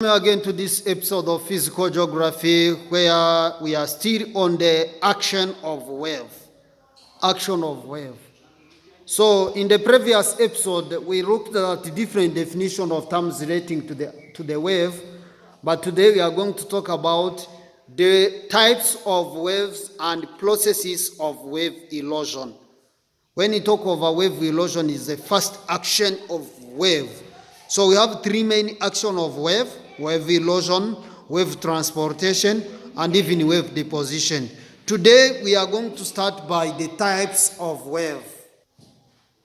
Again to this episode of Physical Geography, where we are still on the action of wave. Action of wave. So in the previous episode, we looked at different definition of terms relating to the wave, but today we are going to talk about the types of waves and processes of wave erosion. When we talk of a wave erosion, is the first action of wave. So we have three main action of wave: wave erosion, wave transportation, and even wave deposition. Today we are going to start by the types of wave.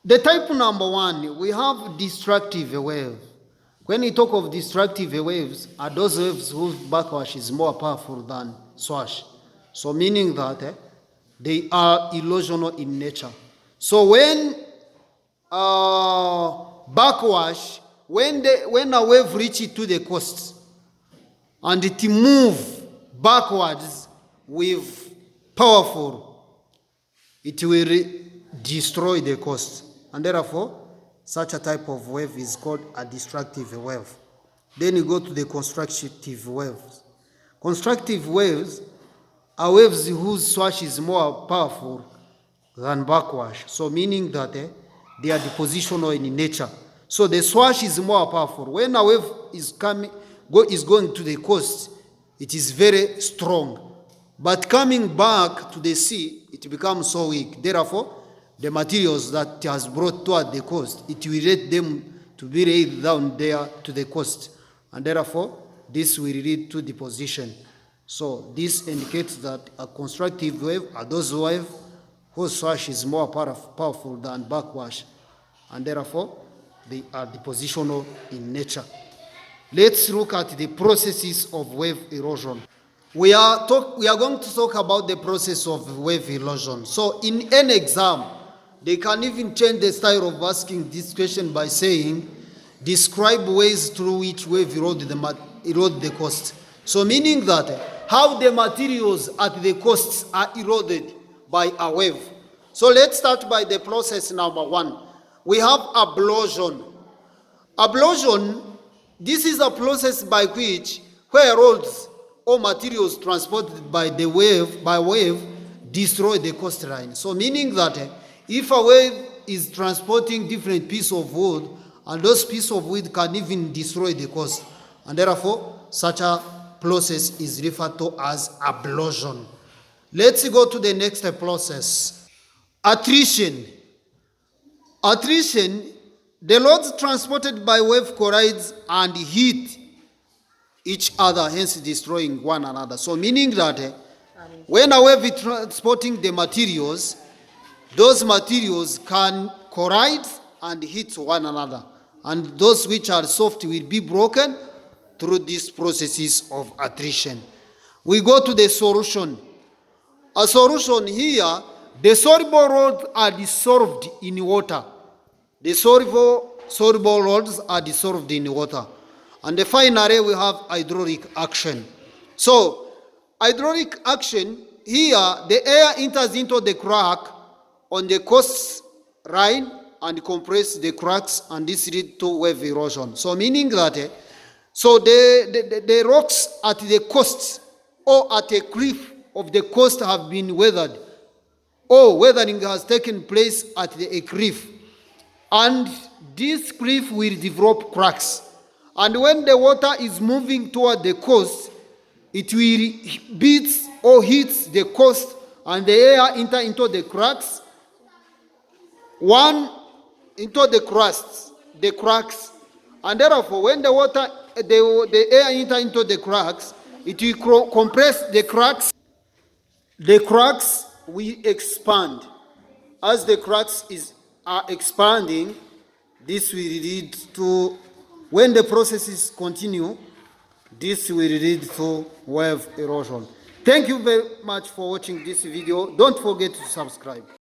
The type number one, we have destructive wave. When we talk of destructive waves, are those waves whose backwash is more powerful than swash. So meaning that they are erosional in nature. So when backwash, when a wave reaches to the coast and it move backwards with powerful, it will destroy the coast. And therefore, such a type of wave is called a destructive wave. Then you go to the constructive waves. Constructive waves are waves whose swash is more powerful than backwash. So meaning that they are depositional in nature. So the swash is more powerful. When a wave is going to the coast, it is very strong. But coming back to the sea, it becomes so weak. Therefore, the materials that it has brought toward the coast, it will let them to be laid down there to the coast. And therefore, this will lead to deposition. So this indicates that a constructive wave are those waves whose swash is more powerful than backwash. And therefore, they are depositional in nature. Let's look at the processes of wave erosion. We are going to talk about the process of wave erosion. So in an exam, they can even change the style of asking this question by saying, describe ways through which wave erode the coast. So meaning that how the materials at the coasts are eroded by a wave. So let's start by the process number one. We have ablution. Ablution, this is a process by which where roads or materials transported by wave destroy the coastline. So meaning that if a wave is transporting different pieces of wood, and those pieces of wood can even destroy the coast, and therefore such a process is referred to as ablution. Let's go to the next process. Attrition. Attrition, the loads transported by wave collides and hit each other, hence destroying one another. So meaning that when a wave is transporting the materials, those materials can collide and hit one another. And those which are soft will be broken through these processes of attrition. We go to the solution. A solution here, the soluble rods are dissolved in water. The soluble rods are dissolved in water. And finally, we have hydraulic action. So, hydraulic action, here, the air enters into the crack on the coastline and compress the cracks, and this leads to wave erosion. So, meaning that, so the rocks at the coast or at a cliff of the coast have been weathered, or weathering has taken place at a cliff. And this cliff will develop cracks. And when the water is moving toward the coast, it will beat or hit the coast, and the air enter into the cracks. One into the cracks. And therefore, when the air enter into the cracks, it will compress the cracks. The cracks will expand. As the cracks are expanding, this will lead to, when the processes continue, this will lead to wave erosion. Thank you very much for watching this video. Don't forget to subscribe.